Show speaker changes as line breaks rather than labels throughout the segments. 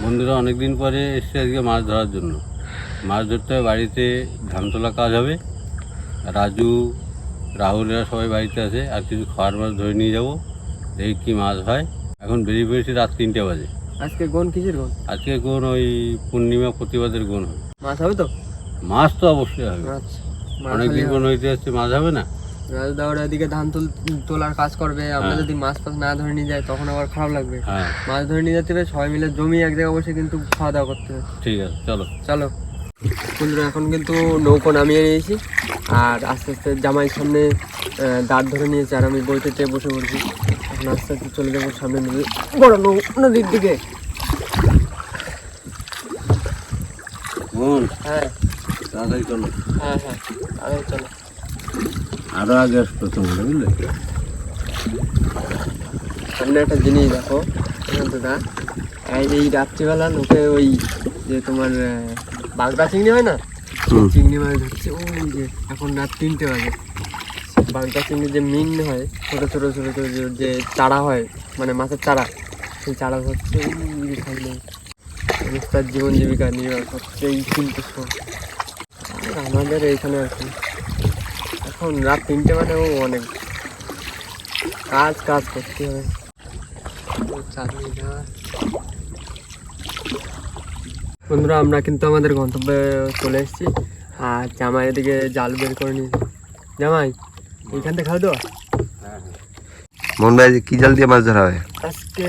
বন্ধুরা অনেকদিন পরে এসছে আজকে মাছ ধরার জন্য। মাছ ধরতে হবে, বাড়িতে ধান তোলা কাজ হবে। রাজু, রাহুল এরা সবাই বাড়িতে আছে, আর কিছু খাওয়ার মাছ ধরে নিয়ে যাব, দেখি কী মাছ হয়। এখন বেরিয়ে পড়েছি রাত 3টে বাজে।
আজকে গোন কিসের গোন?
আজকে কোন ওই পূর্ণিমা প্রতিবাদের গোন হবে।
মাছ হবে তো?
মাছ তো অবশ্যই হবে।
আচ্ছা,
অনেকদিন পর নদীতে আসছে, মাছ হবে না?
রাজু দা ওরা এদিকে ধান তোলার কাজ করবে, আমরা যদি মাছ ফাছ না ধরে নিয়ে যাই তখন আবার খারাপ লাগবে।
হ্যাঁ,
মাছ ধরে নিয়ে যেতে হবে, সবাই মিলে জমি এক জায়গায় বসে কিন্তু খাওয়া দাওয়া করতে হবে।
ঠিক আছে, চলো
চলো বন্ধুরা, এখন কিন্তু নৌকো নামিয়ে নিয়েছি আর আস্তে আস্তে জামাইয়ের সামনে দাঁড় ধরে নিয়েছে, আর আমি বইতে বসে পড়ছি। এখন আস্তে আস্তে চলে যাবো সামনে বড় নদীর দিকে।
বোন,
হ্যাঁ
তাড়াতাড়ি চলো।
হ্যাঁ হ্যাঁ, তাহলে চলো।
আরো আগে আসতো তোমরা, বুঝলে?
সামনে একটা জিনিস দেখো দাদা, এই রাত্রিবেলা লোকে ওই যে তোমার বাগদা চিংড়ি হয় না, চিংড়ি মাছ ধরছে। ওই যে এখন রাত 3টে বাজে, বাগদা চিংড়ি যে মিন হয়, ছোটো ছোটো ছোটো ছোটো যে চারা হয়, মানে মাছের চারা, সেই চারা ধরছে। ওই সামনে তার জীবন জীবিকা নির্বাহ করছে এই কিন্তু আমাদের এইখানে আর কি। এখন রাত 3টে মানে ও অনেক কাজ করতে হবে। বন্ধুরা, আমরা কিন্তু আমাদের গন্তব্যে চলে এসেছি, আর জামাই এদিকে জাল বের করে নিয়েছি। জামাই, এইখান থেকে খাওয়া দাওয়া।
মোহন ভাই, কি জাল দিয়ে মাছ ধরা হয়?
আজকে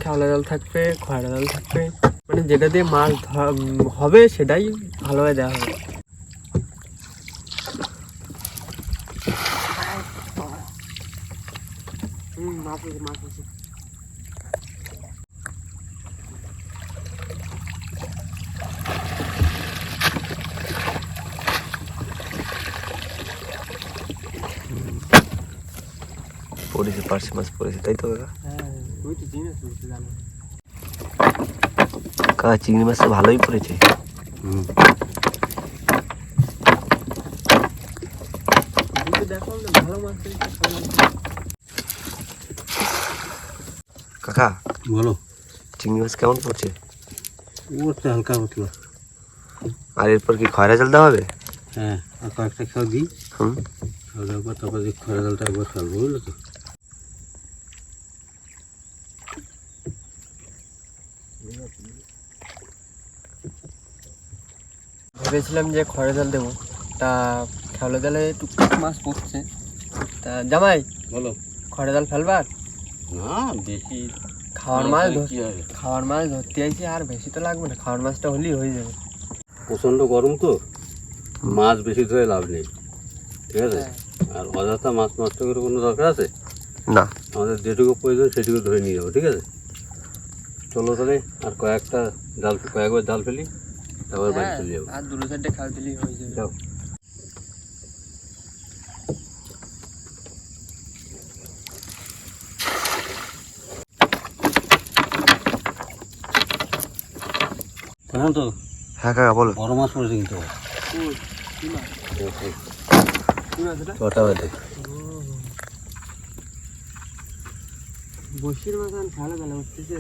খেওলা জাল থাকবে, খয়রা জাল থাকবে, মানে যেটা দিয়ে মাছ হবে সেটাই ভালোভাবে দেওয়া হবে। মাছ আছে।
পড়েছে, পার্শে মাছ পড়েছে, তাই তো কাকা?
হ্যাঁ, ওই তো চিংড়ি মাছ জানো।
কাকা, চিংড়ি মাছ তো ভালোই পড়েছে।
দেখো না, ভালো মাছ
কাকা,
বলো।
চিংড়ি মাছ কেমন পড়ছে?
উঠছে হালকা উঠলো।
আর এরপর কি খয়রা জাল দেওয়া হবে?
হ্যাঁ, আর কয়েকটা খেয়াল দিই।
হুম,
খাওয়া দাওয়ার পর তারপর যে খরা জালটা একবার ফেলবো, বুঝলো তো?
ভেবেছিলাম যে খয়রা জাল দেবো, তা খেওলা জালে টুকটাক মাছ পড়ছে। তা জামাই,
বলো।
খয়রা জাল ফেলবার?
না, বেশি
খাওয়ার মাছ
কি হবে?
খাওয়ার মাছ ধরতে আইছি, আর বেশি তো লাগবে না, খাওয়ার মাছটা হলেই হয়ে যাবে।
প্রচণ্ড গরম তো, মাছ বেশি ধরে লাভ নেই, ঠিক আছে?
হ্যাঁ।
আর অযথা মাছ নষ্ট করে কোনো দরকার আছে?
না।
আমাদের যেটুকু প্রয়োজন সেটুকু ধরে নিয়ে যাবো, ঠিক আছে? চলো তাহলে, আর কয়েকবার জাল ফেলি, তারপর বাড়ি চলে যাবো।
আর 2-4টে খাওয়া দিলেই হয়ে যাবে।
যাও। কেমন তো?
হ্যাঁ কাকা, বলো।
বড় মাছ পড়েছে কিন্তু। ছটা বাজে।
বসির মতন খেলা বেলা উঠতেছে।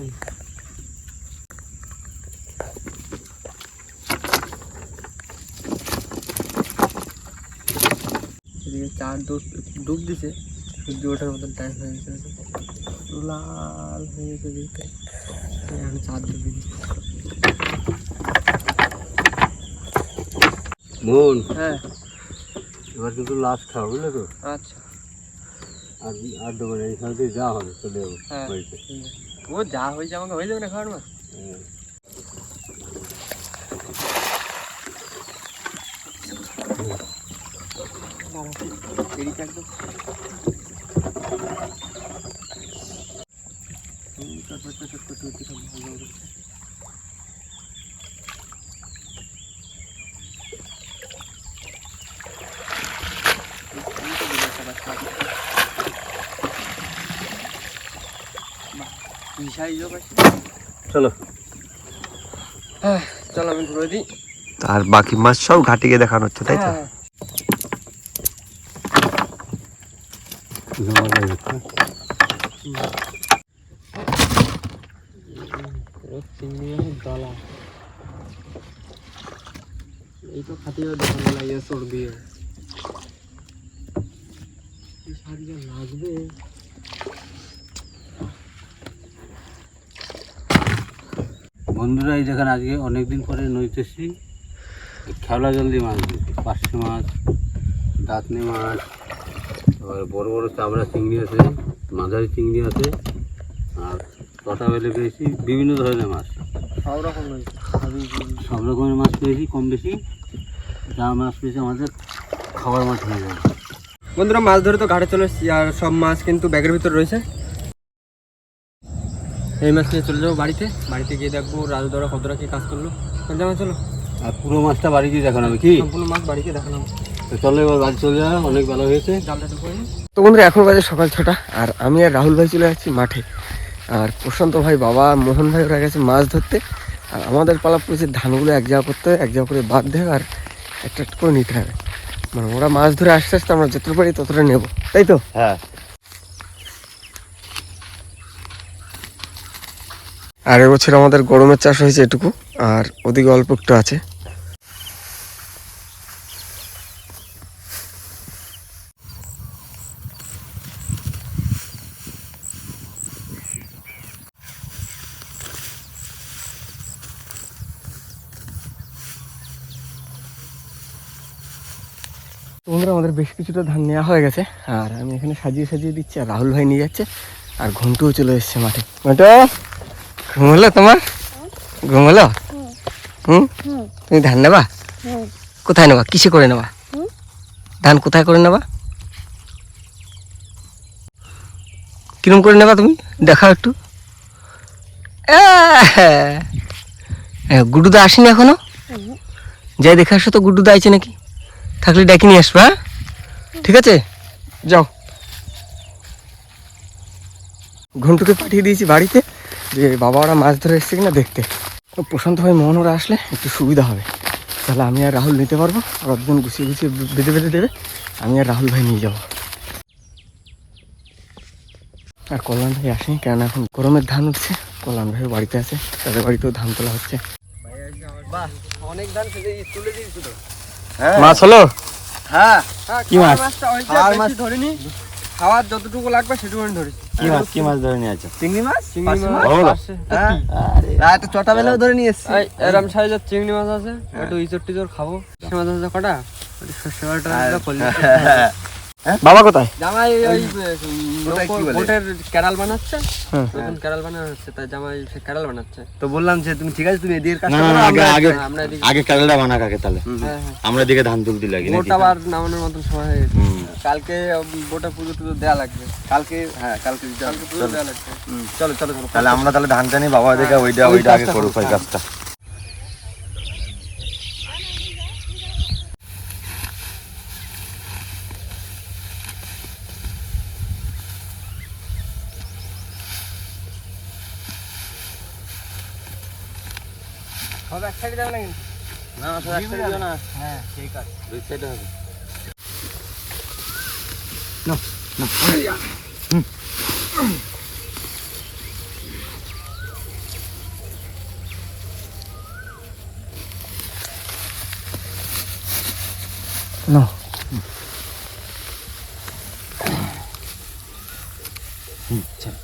এদিকে চার ডুব দিছে, সূর্য ওঠার মতন টাইম হয়ে গেছে, লাল হয়ে গেছে দিকে। এখন চার ডুব দিচ্ছে।
মন,
হ্যাঁ,
এবার কিন্তু লাস্ট খাওয়া, বুঝলে তো?
আচ্ছা।
আর দেবো না, এইখান থেকে যা হবে চলে যাবো
হ্যাঁ,
বাড়িতে।
ও যা হয়েছে আমাকে হয়ে যাবে না খাওয়ার মাছ।
হ্যাঁ।
দেরি থাকবে।
চলো।
হ্যাঁ, চলো আমি ঘুরে দিই।
আর বাকি মাছ সব ঘাটে গিয়ে দেখানো হচ্ছে, তাই তো?
হ্যাঁ।
চিংড়ি মাছের দলা এই তো খাতে দোকানে লাগিয়ে চোর দিয়ে শাড়িটা লাগবে।
বন্ধুরা এই দেখেন আজকে অনেকদিন পরে নদীতে এসেছি, খেওলা জল দিয়ে মাছ দিয়েছি। পার্শে মাছ, দাঁতনে মাছ, তারপরে বড় বড় চাবড়া চিংড়ি আছে, মাঝারি চিংড়ি আছে, আর টটা বেলে পেয়েছি। বিভিন্ন ধরনের মাছ,
সব রকম রয়েছে,
সব রকমের মাছ পেয়েছি। কম বেশি যা মাছ পেয়েছি আমাদের খাবার মাছ হয়ে যাবে।
বন্ধুরা মাছ ধরে তো ঘাটে চলে এসেছি, আর সব মাছ কিন্তু ব্যাগের ভিতর রয়েছে। এই মাছ নিয়ে চলে যাবো বাড়িতে। বাড়িতে গিয়ে দেখবো রাজু দাদা কতটা কি কাজ করলো। জামা চলো,
আর পুরো মাছটা বাড়ি গিয়ে দেখানো হবে কি?
সম্পূর্ণ মাছ বাড়িতে দেখালাম।
তো চলো এবার বাড়ি চলে যাওয়া, অনেক ভালো হয়েছে।
জালটা ঢুকে তো বন্ধুরা এখন বাজে সকাল 6টা, আর আমি আর রাহুল ভাই চলে যাচ্ছি মাঠে। আর প্রশান্ত ভাই, বাবা, মোহন ভাই ওরা গেছে মাছ ধরতে। আর আমাদের পালা পড়েছে ধানগুলো এক জায়গা করতে হবে, এক জায়গা করে বাদ দেবে আর একটা একটা করে নিতে হবে। মানে ওরা মাছ ধরে আস্তে আস্তে আমরা যতটা পারি ততটা নেবো, তাই তো?
হ্যাঁ।
আর এবছর আমাদের গরমের চাষ হয়েছে এটুকু, আর ওদিকে অল্প একটু আছে। বন্ধুরা আমাদের বেশ কিছুটা ধান নেওয়া হয়ে গেছে, আর আমি এখানে সাজিয়ে সাজিয়ে দিচ্ছি, আর রাহুল ভাই নিয়ে যাচ্ছে, আর ঘন্টুও চলে এসছে মাঠে। ঘন্টু, ঘুম হলো তোমার? ঘুম হলো? তুমি ধান নেবা? কোথায় নেবা? কিসে করে নেবা? ধান কোথায় করে নেবা? কিরম করে নেবা তুমি দেখাও একটু। গুড্ডুদা আসেনি এখনো? যাই দেখে আসো তো গুড্ডুদা আইছে নাকি, থাকলে ডাকি নিয়ে আসবা। হ্যাঁ ঠিক আছে, যাও। ঘন্টুকে পাঠিয়ে দিয়েছি বাড়িতে, যে বাবা ওরা মাছ ধরে এসছে কিনা দেখতে। প্রশান্ত ভাই, মোহন ওরা আসলে একটু সুবিধা হবে, তাহলে আমি আর রাহুল নিতে পারবো। আর একজন গুছিয়ে গুছিয়ে বেঁধে বেঁধে দেবে, আমি আর রাহুল ভাই নিয়ে যাবো। আর কল্যাণ ভাই আসেনি, কেননা এখন গরমের ধান উঠছে। কল্যাণ ভাইও বাড়িতে আছে, তাদের বাড়িতেও ধান তোলা হচ্ছে। অনেক ধান তুলে দিয়েছিল। মাছ হলো? হ্যাঁ। কি মাছ? ধরিনি, খাওয়ার যতটুকু লাগবে সেটুকু ধরি।
কি মাছ? কি মাছ ধরে নিয়ে আছো?
চিংড়ি মাছ। চিংড়ি মাছ
একটা চটা বেলাও ধরে নিয়ে এসছি।
এরম সাইজের চিংড়ি মাছ আছে, একটু ইঁচড় টিচড় খাবো। সে মাছ আছে কটা, সর্ষে বাটা করলে। বাবা কোথায়? জামাই ওই বোটের ক্যারাল বানাচ্ছে, নতুন ক্যারাল বানাচ্ছে, তাই জামাই সে ক্যারাল বানাচ্ছে।
তো বললাম যে তুমি ঠিক আছে, তুমি এদিকে কাজ
না,
করো,
না,
আমরা
আগে
আমরা এদিকে
আগে কালটা বানাক আগে, তাহলে আমরা এদিকে ধান তুলতে লাগি নাকি?
বোট আবার নামানোর মতন সময় হয়ে গেছে। কালকে বোটে পুজো টুজো দেওয়া লাগবে।
কালকে, হ্যাঁ কালকে
পুজো দেওয়া লাগবে।
চলো চলো চলো, তাহলে আমরা তাহলে ধান টানি, বাবা দেখে ওইটা আগে করুক ওই কাজটা।
সব এক সাইডে যাবে না কিন্তু?
না সব এক সাইডে না।
হ্যাঁ ঠিক আছে,
দুই সাইডে হবে।
No.
চল।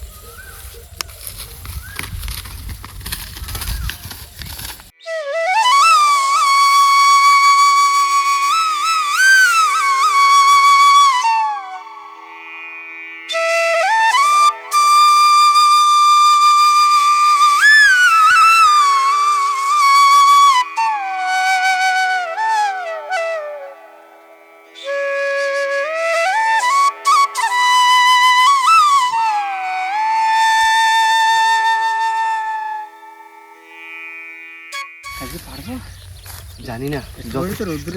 জানি না,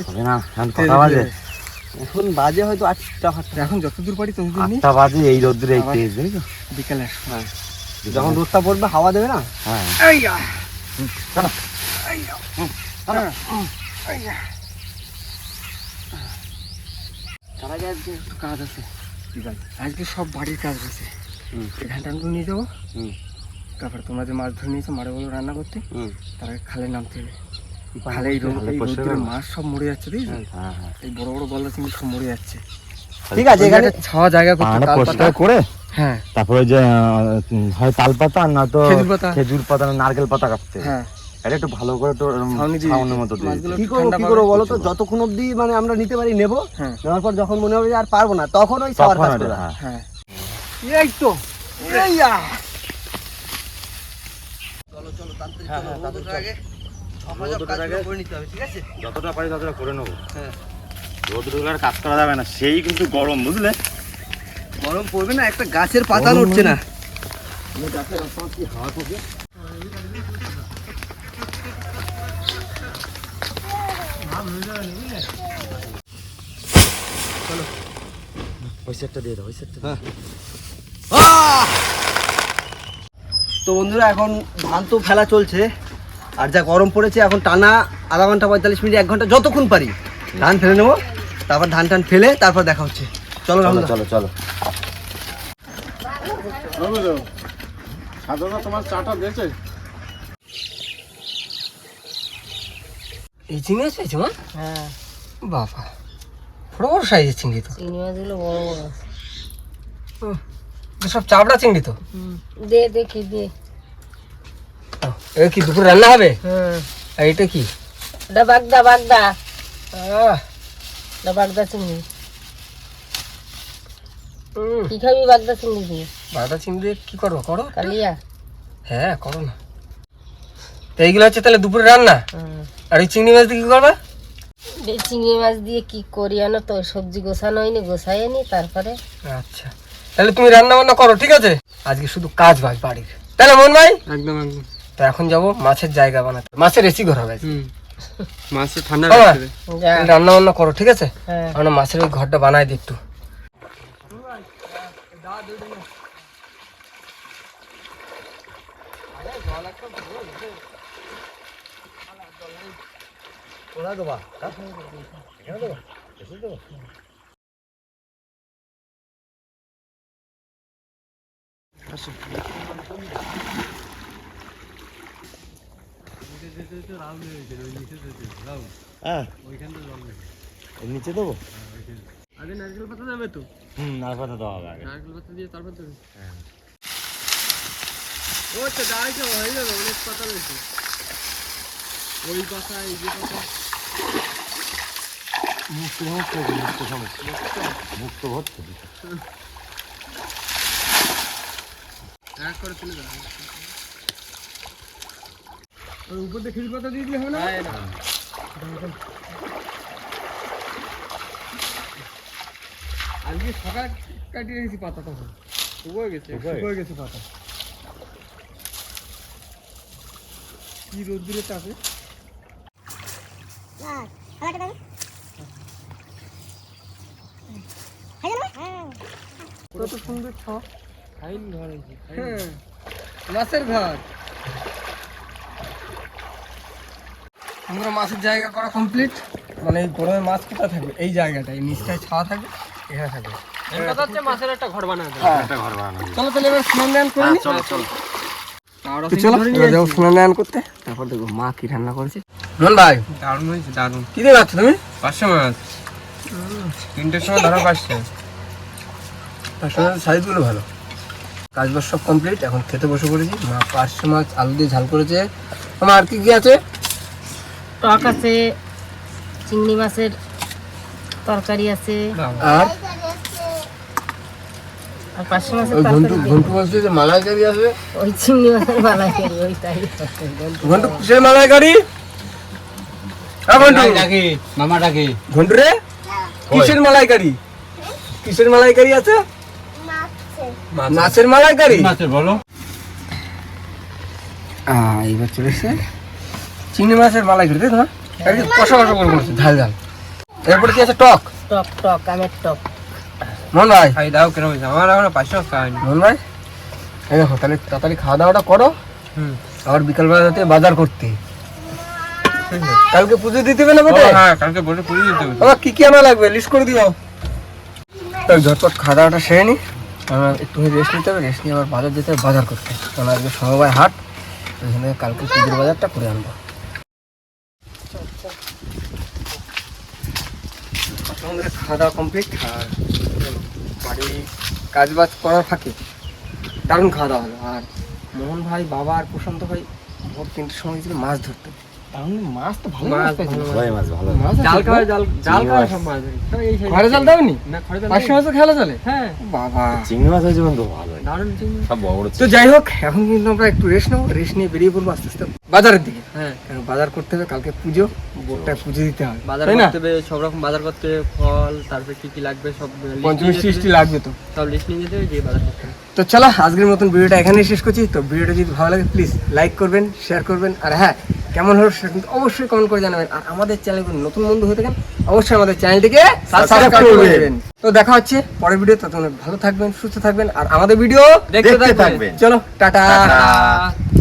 হবে না, এখন কটা বাজে?
এখন বাজে হয়তো 8টা 5টা। এখন যত দূর পারি ততদূর নিই।
8টা বাজে, এই রোদ্দুরে এই তেজ, জানি তো?
বিকেলে হ্যাঁ, যখন রোদটা পড়বে হাওয়া দেবে না।
হ্যাঁ
তার আগে আজকে একটু কাজ আছে। আজকে সব বাড়ির কাজ রয়েছে। ধান টানগুলো নিয়ে যাবো, তারপরে তোমরা যে মাছ ধরে নিয়েছো মারে বলো রান্না করতে,
হুম।
তার আগে খালে নামতে হবে। খালে এই রোদ্দুরে মাছ সব মরে যাচ্ছে, বুঝলি?
হ্যাঁ হ্যাঁ
এই বড় বড় গলদা চিংড়ি সব মরে যাচ্ছে।
ঠিক আছে, এখানে
ছাওয়া জায়গা করতে
পাহাড়ে
তাল
পরিষ্কার
পাতা,
করে
হ্যাঁ
তারপরে যে হয় তাল পাতা না তো
খেজুর পাতা।
খেজুর পাতা না নারকেল পাতা কাটতে,
হ্যাঁ
এটা একটু ভালো করে তো
ছাউনি দিয়ে
ছাউনির মতো দিয়ে
মাছগুলো
কি
একটু
করবো
ঠান্ডা
কি
পাবে।
করবো বলো তো, যতক্ষণ অবধি মানে আমরা নিতে পারি নেবো,
হ্যাঁ
নেওয়ার পর যখন মনে হবে যে আর পারবো না তখন ওই খাওয়ার কাজ করবো।
হ্যাঁ
হ্যাঁ
এই তো এইয়া
যতটা পারি ততটা করে নেবো। রোদ রোলার কাজ করা যাবে না, সেই কিন্তু গরম, বুঝলে?
গরম পড়বে না, একটা গাছের পাতা নড়ছে না।
ওই সেটটা দিয়ে দাও, ওই সেটটা।
তো বন্ধুরা এখন ধান তো ফেলা চলছে, আর যা গরম পড়েছে এখন টানা আধা ঘন্টা 45 মিনিট 1 ঘন্টা যতক্ষণ পারি ধান ফেলে নেবো, তারপর ধান টান ফেলে তারপর দেখা হচ্ছে। চলো রাহুল দা।
চলো চলো।
এই চিংড়ি মাছ পেয়েছো মা? হ্যাঁ বাবা, বড় বড় সাইজের চিংড়ি তো।
চিংড়ি মাছগুলো বড় বড় আছে।
সব চাপড়া চিংড়ি তো।
দে দেখি দে।
এ কি দুপুর রান্না হবে?
হুম,
আর এটা কি?
এটা বাগদা বাগদা,
আহ,
এটা বাগদা চিংড়ি।
উম,
কি খাবি বাগদা চিংড়ি দিয়ে?
বাগদা চিংড়ি দিয়ে কি করবো? করো একটু।
কালিয়া।
হ্যাঁ করো না। তো এইগুলো হচ্ছে তাহলে দুপুরে রান্না।
হুম,
আর এই চিংড়ি মাছ দিয়ে কি করবে?
এই চিংড়ি মাছ দিয়ে কি করি আনো তো, সবজি গোছানো হয়নি, গোছাই নি তারপরে।
আচ্ছা তাহলে তুমি রান্না বান্না করো, ঠিক আছে? আজকে শুধু কাজ ভাই বাড়ির, তাই না মন ভাই?
একদম একদম।
তো এখন যাবো মাছের জায়গা বানাতে, মাছের এসি ঘর হবে।
মাছটা ঠান্ডা
বাবা,
রাখতে হবে।
যা।
তুমি রান্না বান্না করো, ঠিক আছে?
হ্যাঁ
আমরা মাছের ওই ঘরটা বানাই দিই একটু।
হ্যাঁ এর নিচে দেবো।
আগে নারকেল পাতা যাবে তো,
নারকেল পাতা দেওয়া হবে আগে।
নারকেল পাতা দিয়ে তারপর দেবে। ও আচ্ছা যাই তো হয়ে যাবে, অনেক পাতা রয়েছে। ওই পাতা এই যে পাতা
মুক্ত ভর্তি।
এক করে তুলে দাও। আর উপর দিয়ে খিরি পাতা দিয়ে দিলে হবে না? আজকে সকালে কাটিয়ে রেখেছি পাতা, তখন শুকিয়ে গেছে পাতা। কি রোদ্দুরে তাপে। কত সুন্দর ছাওয়া। ফাইন ঘর আছে। হ্যাঁ মাছের ঘর।
আমরা মাছের জায়গা করা কমপ্লিট। মানে এই গরমে মাছ কোথায় থাকবে? এই জায়গাটা, এই নিচটায় ছাওয়া থাকবে, এখানে থাকবে।
কথা হচ্ছে মাছের একটা ঘর বানাতে হবে।
হ্যাঁ।
একটা ঘর বানানো হবে।
চলো তাহলে এবার স্নান দান করে নিই।
চলো চলো।
তো চলো এবার যাবো স্নান দান করতে, তারপর দেখবো মা কি রান্না করেছে। মন ভাই
দারুণ হয়েছে, দারুণ।
কি দিয়ে যাচ্ছ তুমি?
পাঁচশো মাছ 3টের সময় ধরো পাঁচশো।
সাইজগুলো ভালো। কাজ বাজ সব কমপ্লিট, এখন খেতে বসে পড়েছি। মা পার্শে মাছ আলু দিয়ে ঝাল করেছে। আমার আর কি কি আছে?
টক আছে, চিংড়ি মাছের তরকারি আছে,
আর
আর 500 মাছের
ওই ঘন্টু
তরকারি।
ঘন্টু বলছে যে মালাইকারি আছে।
ওই চিংড়ি মাছের মালাই করি ওইটাই।
ঘন্টু কিসের মালাইকারি? ঘন্টু
ডাকে মামা ডাকে
ঘন্টু রে, কিসের মালাইকারি? কিসের মালাইকারি আছে? মাছের মালাইকারি।
মাছের বলো।
এইবার চলে এসছে চিংড়ি মাছের মালাইকারি, তাই তো? একদম কষা কষা করে করেছে, ঝাল ঝাল। এরপরে কি আছে? টক।
টক টক আমের টক।
মন ভাই,
খাই দাও কেন হয়েছে, আমার এখন 500 খাওয়ানি।
মন ভাই এই দেখো, তাহলে তাড়াতাড়ি খাওয়া দাওয়াটা করো। আবার বিকালবেলা যাতে বাজার করতে, কালকে পুজো দিতে হবে না বেটে?
হ্যাঁ কালকে বলে পুড়িয়ে দিতে হবে।
আবার কি কি আনা লাগবে লিস্ট করে দিও। তো ঝটপট খাওয়া দাওয়াটা সেরে নি, আমরা একটু রেস্ট নিতে হবে, রেস্ট নিয়ে আবার বাজার যেতে হবে, বাজার করতে। কারণ আজকে সমবায় হাট, ওইখানে কালকে পুজোর বাজারটা করে আনবো। আমাদের খাওয়া দাওয়া কমপ্লিট, আর বাড়ি কাজ বাজ করার ফাঁকে দারুণ খাওয়া দাওয়া হলো। আর মোহন ভাই, বাবা আর প্রশান্ত ভাই ভোর 3টের সময় গেছিল মাছ ধরতে। মাছ তো ভালো মাছ পাইছিল। মাছ জাল খাওয়া, জাল খাওয়া সব মাছ ধরি। ঘরে জাল দাওনি? না, ঘরে জাল পাঁচশো মাছও খেলা চলে। হ্যাঁ বাবা,
চিংড়ি মাছ হয়েছে কিন্তু ভালো,
দারুণ চিংড়ি।
সব বড় বড়
তো যাই হোক, এখন কিন্তু আমরা একটু রেস্ট নেবো, রেস্ট নিয়ে বেরিয়ে পড়বো আস্তে আস্তে বাজারের দিকে। হ্যাঁ, কারণ বাজার করতে হবে, কালকে পুজো, বোটটা পুজো দিতে হবে,
বাজার
তাই না?
করতে হবে, সব রকম বাজার করতে হবে, ফল, তারপরে কি কি লাগবে সব
পঞ্চমিষ্টি লাগবে, তো
সব লিস্ট নিয়ে যেতে হবে, গিয়ে বাজার করতে হবে।
তো চলো আজকের মতন ভিডিওটা এখানেই শেষ করছি। তো ভিডিওটা যদি ভালো লাগে প্লিজ লাইক করবেন, শেয়ার করবেন, আর হ্যাঁ কেমন হলো সেটা কিন্তু অবশ্যই কমেন্ট করে জানাবেন। আর আমাদের চ্যানেল নতুন বন্ধু হয়ে থাকেন অবশ্যই আমাদের চ্যানেলটিকে সাবস্ক্রাইব করে দেবেন। তো দেখা হচ্ছে পরের ভিডিও, ততক্ষণ ভালো থাকবেন, সুস্থ থাকবেন, আর আমাদের ভিডিও
দেখতে থাকবেন।
চলো টাটা।
টাটা।